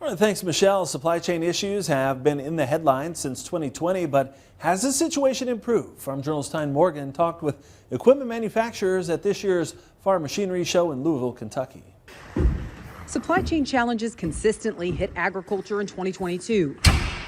All right, thanks, Michelle. Supply chain issues have been in the headlines since 2020, but has the situation improved? Farm Journal's Tyne Morgan talked with equipment manufacturers at this year's Farm Machinery Show in Louisville, Kentucky. Supply chain challenges consistently hit agriculture in 2022.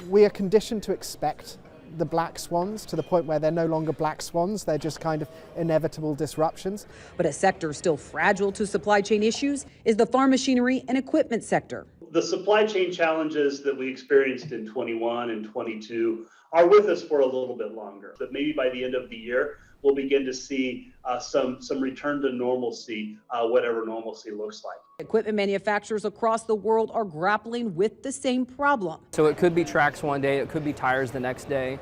We are conditioned to expect the black swans to the point where they're no longer black swans, they're just kind of inevitable disruptions. But a sector still fragile to supply chain issues is the farm machinery and equipment sector. The supply chain challenges that we experienced in 21 and 22 are with us for a little bit longer. But maybe by the end of the year, we'll begin to see some return to normalcy, whatever normalcy looks like. Equipment manufacturers across the world are grappling with the same problem. So it could be tracks one day, it could be tires the next day.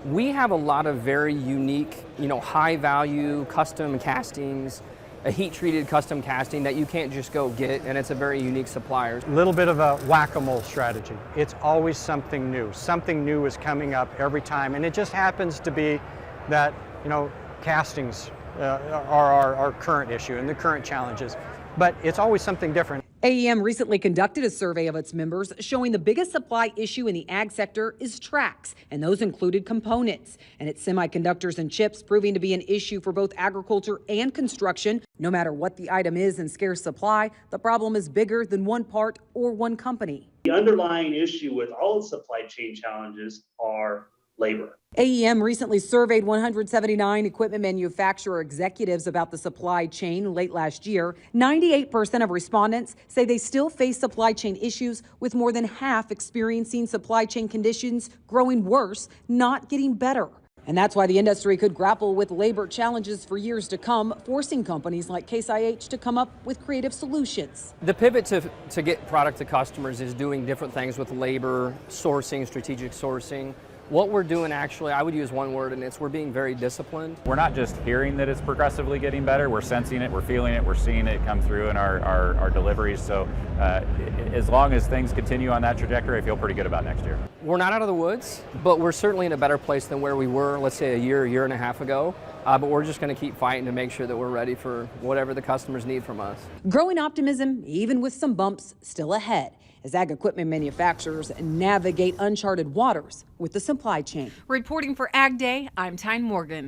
We have a lot of very unique, high value custom castings, a heat-treated custom casting that you can't just go get, and it's a very unique supplier. A little bit of a whack-a-mole strategy. It's always something new. Something new is coming up every time, and it just happens to be that, castings are our current issue and the current challenges, but it's always something different. AEM recently conducted a survey of its members showing the biggest supply issue in the ag sector is tracks, and those included components. And it's semiconductors and chips proving to be an issue for both agriculture and construction. No matter what the item is in scarce supply, the problem is bigger than one part or one company. The underlying issue with all supply chain challenges are labor. AEM recently surveyed 179 equipment manufacturer executives about the supply chain late last year. 98% of respondents say they still face supply chain issues, with more than half experiencing supply chain conditions growing worse, not getting better. And that's why the industry could grapple with labor challenges for years to come, forcing companies like Case IH to come up with creative solutions. The pivot to get product to customers is doing different things with labor, sourcing, strategic sourcing. What we're doing, actually, I would use one word, and it's we're being very disciplined. We're not just hearing that it's progressively getting better, we're sensing it, we're feeling it, we're seeing it come through in our deliveries. So as long as things continue on that trajectory, I feel pretty good about next year. We're not out of the woods, but we're certainly in a better place than where we were, let's say, a year and a half ago. But we're just going to keep fighting to make sure that we're ready for whatever the customers need from us. Growing optimism, even with some bumps still ahead, as ag equipment manufacturers navigate uncharted waters with the supply chain. Reporting for Ag Day, I'm Tyne Morgan.